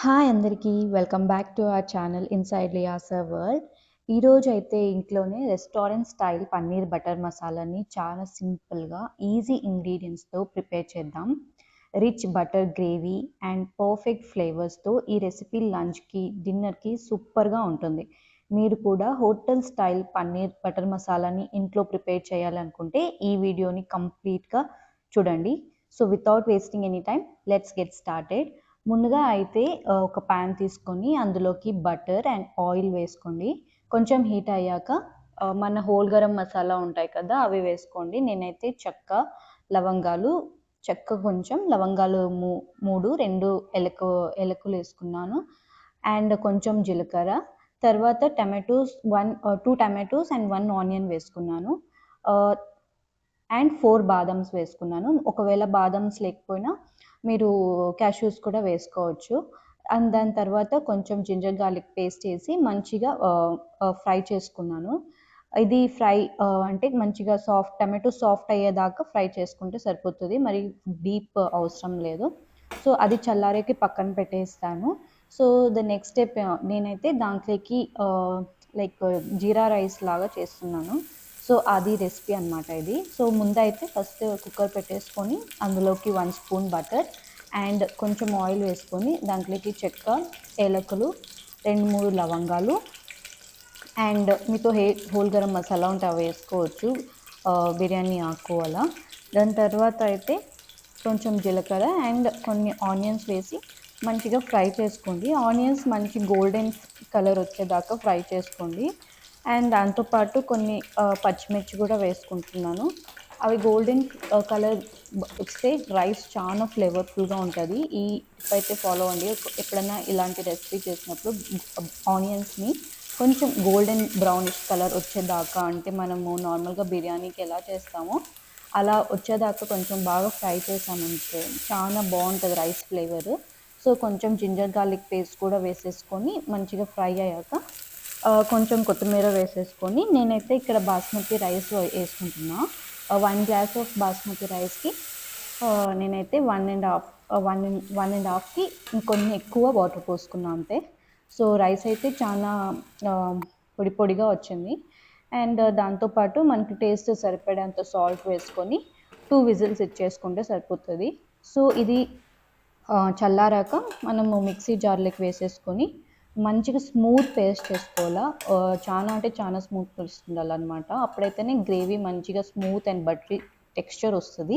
Hi అందరికీ welcome back to our channel inside Liyasa world. ఈరోజు అయితే ఇంట్లోనే రెస్టారెంట్ స్టైల్ పన్నీర్ బటర్ మసాలాని చాలా సింపుల్గా ఈజీ ఇంగ్రీడియంట్స్తో ప్రిపేర్ చేద్దాం. Rich butter gravy and perfect ఫ్లేవర్స్తో ఈ రెసిపీ లంచ్కి డిన్నర్కి సూపర్గా ఉంటుంది. మీరు కూడా హోటల్ స్టైల్ పన్నీర్ బటర్ మసాలాని ఇంట్లో ప్రిపేర్ చేయాలనుకుంటే ఈ వీడియోని కంప్లీట్గా చూడండి. So without wasting any time let's get started. ముందుగా అయితే ఒక ప్యాన్ తీసుకొని అందులోకి బటర్ అండ్ ఆయిల్ వేసుకోండి. కొంచెం హీట్ అయ్యాక మన హోల్ గరం మసాలా ఉంటాయి కదా, అవి వేసుకోండి. నేనైతే చెక్క కొంచెం లవంగాలు 2 ఎలకులు వేసుకున్నాను. అండ్ కొంచెం జీలకర్ర, తర్వాత టమాటోస్ 2 టమాటోస్ అండ్ 1 ఆనియన్ వేసుకున్నాను. అండ్ 4 బాదమ్స్ వేసుకున్నాను. ఒకవేళ బాదమ్స్ లేకపోయినా మీరు క్యాష్యూస్ కూడా వేసుకోవచ్చు. అండ్ దాని తర్వాత కొంచెం జింజర్ గార్లిక్ పేస్ట్ వేసి మంచిగా ఫ్రై చేసుకున్నాను. ఇది అంటే మంచిగా టమాటో సాఫ్ట్ అయ్యేదాకా ఫ్రై చేసుకుంటే సరిపోతుంది, మరి డీప్ అవసరం లేదు. సో అది చల్లారేకి పక్కన పెట్టేస్తాను. సో ద నెక్స్ట్ స్టెప్ నేనైతే దాంట్లోకి లైక్ జీరా రైస్ లాగా చేస్తున్నాను. సో అది రెసిపీ అనమాట ఇది. సో ముందైతే ఫస్ట్ కుక్కర్ పెట్టేసుకొని అందులోకి 1 స్పూన్ బటర్ అండ్ కొంచెం ఆయిల్ వేసుకొని దాంట్లోకి చెక్క, ఏలకులు, 2-3 లవంగాలు అండ్ మీతో హోల్ గరం మసాలా ఉంటే అవి వేసుకోవచ్చు, బిర్యానీ ఆకు అలా. దాని తర్వాత అయితే కొంచెం జీలకర్ర అండ్ కొన్ని ఆనియన్స్ వేసి మంచిగా ఫ్రై చేసుకోండి. ఆనియన్స్ మంచి గోల్డెన్ కలర్ వచ్చేదాకా ఫ్రై చేసుకోండి. అండ్ దాంతోపాటు కొన్ని పచ్చిమిర్చి కూడా వేసుకుంటున్నాను. అవి గోల్డెన్ కలర్ వస్తే రైస్ చాలా ఫ్లేవర్ఫుల్గా ఉంటుంది. ఈ టిప్ అయితే ఫాలో అవ్వండి. ఎప్పుడైనా ఇలాంటి రెసిపీ చేసినప్పుడు ఆనియన్స్ని కొంచెం గోల్డెన్ బ్రౌనిష్ కలర్ వచ్చేదాకా, అంటే మనము నార్మల్గా బిర్యానీకి ఎలా చేస్తామో అలా వచ్చేదాకా కొంచెం బాగా ఫ్రై చేసామంటే చాలా బాగుంటుంది రైస్ ఫ్లేవర్. సో కొంచెం జింజర్ గార్లిక్ పేస్ట్ కూడా వేసేసుకొని మంచిగా ఫ్రై అయ్యాక కొంచెం కొత్తిమీర వేసేసుకొని, నేనైతే ఇక్కడ బాస్మతి రైస్ వేసుకుంటున్నా. 1 గ్లాస్ ఆఫ్ బాస్మతి రైస్కి నేనైతే 1.5కి ఇంకొన్ని ఎక్కువ వాటర్ పోసుకున్నా అంతే. సో రైస్ అయితే చాలా పొడి పొడిగా వచ్చింది. అండ్ దాంతోపాటు మనకి టేస్ట్ సరిపడేంత సాల్ట్ వేసుకొని 2 విజిల్స్ ఇచ్చేసుకుంటే సరిపోతుంది. సో ఇది చల్లారాక మనము మిక్సీ జార్లోకి వేసేసుకొని మంచిగా స్మూత్ పేస్ట్ చేసుకోవాలా. చాలా అంటే చాలా స్మూత్ పేస్ట్ ఉండాలన్నమాట. అప్పుడైతేనే గ్రేవీ మంచిగా స్మూత్ అండ్ బటరీ టెక్స్చర్ వస్తుంది.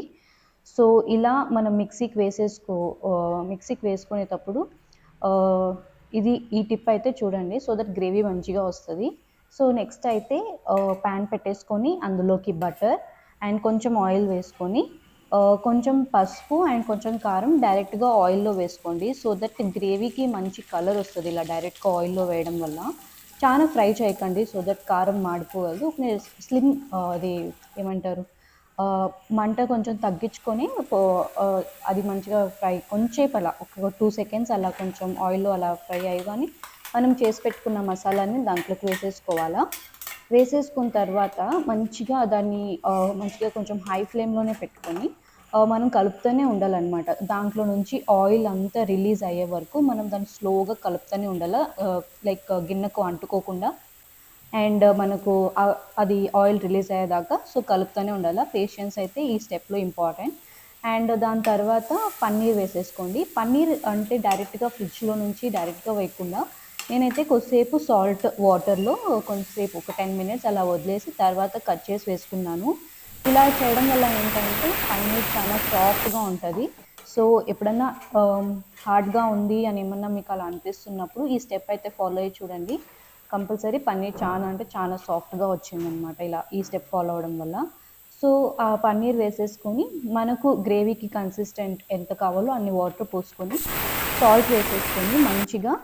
సో ఇలా మనం మిక్సీకి వేసుకునేటప్పుడు ఈ టిప్ అయితే చూడండి, సో దట్ గ్రేవీ మంచిగా వస్తుంది. సో నెక్స్ట్ అయితే ప్యాన్ పెట్టేసుకొని అందులోకి బటర్ అండ్ కొంచెం ఆయిల్ వేసుకొని కొంచెం పసుపు అండ్ కొంచెం కారం డైరెక్ట్గా ఆయిల్లో వేసుకోండి. సో దట్ గ్రేవీకి మంచి కలర్ వస్తుంది ఇలా డైరెక్ట్గా ఆయిల్లో వేయడం వల్ల. చాలా ఫ్రై చేయకండి, సో దట్ కారం మాడిపోగలదు. స్లిమ్ అది ఏమంటారు, మంట కొంచెం తగ్గించుకొని అది మంచిగా ఫ్రై కొంచెంసేపు అలా ఒక 2 సెకండ్స్ అలా కొంచెం ఆయిల్లో అలా ఫ్రై అయ్యగానే మనం చేసి పెట్టుకున్న మసాలాని దాంట్లోకి వేసేసుకున్న తర్వాత మంచిగా దాన్ని మంచిగా కొంచెం హై ఫ్లేమ్లోనే పెట్టుకొని మనం కలుపుతూనే ఉండాలన్నమాట. దాంట్లో నుంచి ఆయిల్ అంతా రిలీజ్ అయ్యే వరకు మనం దాన్ని స్లోగా కలుపుతూనే ఉండాలి, లైక్ గిన్నెకు అంటుకోకుండా. అండ్ మనకు అది ఆయిల్ రిలీజ్ అయ్యేదాకా సో కలుపుతూనే ఉండాలి. పేషెన్స్ అయితే ఈ స్టెప్లో ఇంపార్టెంట్. అండ్ దాని తర్వాత పన్నీర్ వేసేసుకోండి. పన్నీర్ అంటే డైరెక్ట్గా ఫ్రిడ్జ్లో నుంచి డైరెక్ట్గా వేయకుండా నేనైతే కొద్దిసేపు సాల్ట్ వాటర్లో కొంచెంసేపు ఒక 10 మినిట్స్ అలా వదిలేసి తర్వాత కట్ చేసి వేసుకున్నాను. ఇలా చేయడం వల్ల ఏంటంటే పన్నీర్ చాలా సాఫ్ట్గా ఉంటుంది. సో ఎప్పుడన్నా హార్డ్గా ఉంది అని ఏమన్నా మీకు అలా అనిపిస్తున్నప్పుడు ఈ స్టెప్ అయితే ఫాలో అయ్యి చూడండి. కంపల్సరీ పన్నీర్ చాలా అంటే చాలా సాఫ్ట్గా వచ్చిందనమాట ఇలా ఈ స్టెప్ ఫాలో అవ్వడం వల్ల. సో ఆ పన్నీర్ వేసేసుకొని మనకు గ్రేవీకి కన్సిస్టెంట్ ఎంత కావాలో అన్ని వాటర్ పోసుకొని సాల్ట్ వేసేసుకొని మంచిగా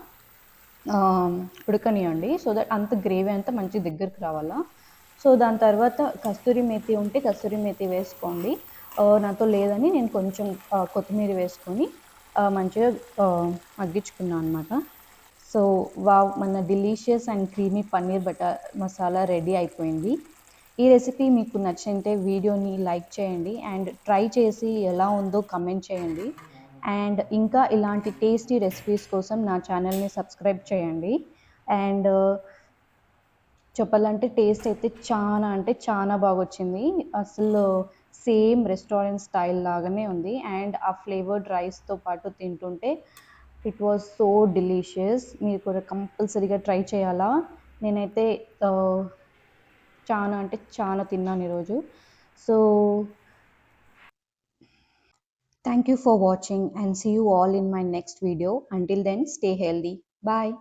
ఉడకనియండి. సో దట్ అంత గ్రేవీ అంతా మంచి దగ్గరికి రావాలా. సో దాని తర్వాత కస్తూరి మేతి ఉంటే కస్తూరి మేతి వేసుకోండి. నాతో లేదని నేను కొంచెం కొత్తిమీర వేసుకొని మంచిగా మగ్గించుకున్నాను అనమాట. సో మన delicious and creamy paneer butter masala ready అయిపోయింది. ఈ రెసిపీ మీకు నచ్చింటే వీడియోని లైక్ చేయండి అండ్ ట్రై చేసి ఎలా ఉందో కమెంట్ చేయండి. అండ్ ఇంకా ఇలాంటి టేస్టీ రెసిపీస్ కోసం నా ఛానల్ని సబ్స్క్రైబ్ చేయండి. అండ్ చెప్పాలంటే టేస్ట్ అయితే చాలా అంటే చాలా బాగా వచ్చింది. అసలు సేమ్ రెస్టారెంట్ స్టైల్ లాగానే ఉంది. అండ్ ఆ ఫ్లేవర్డ్ రైస్తో పాటు తింటుంటే ఇట్ వాజ్ సో డెలీషియస్. మీరు కూడా కంపల్సరీగా ట్రై చేయాలా. నేనైతే చాలా అంటే చాలా తిన్నాను ఈరోజు. So thank you for watching and see you all in my next video. Until then, stay healthy. Bye.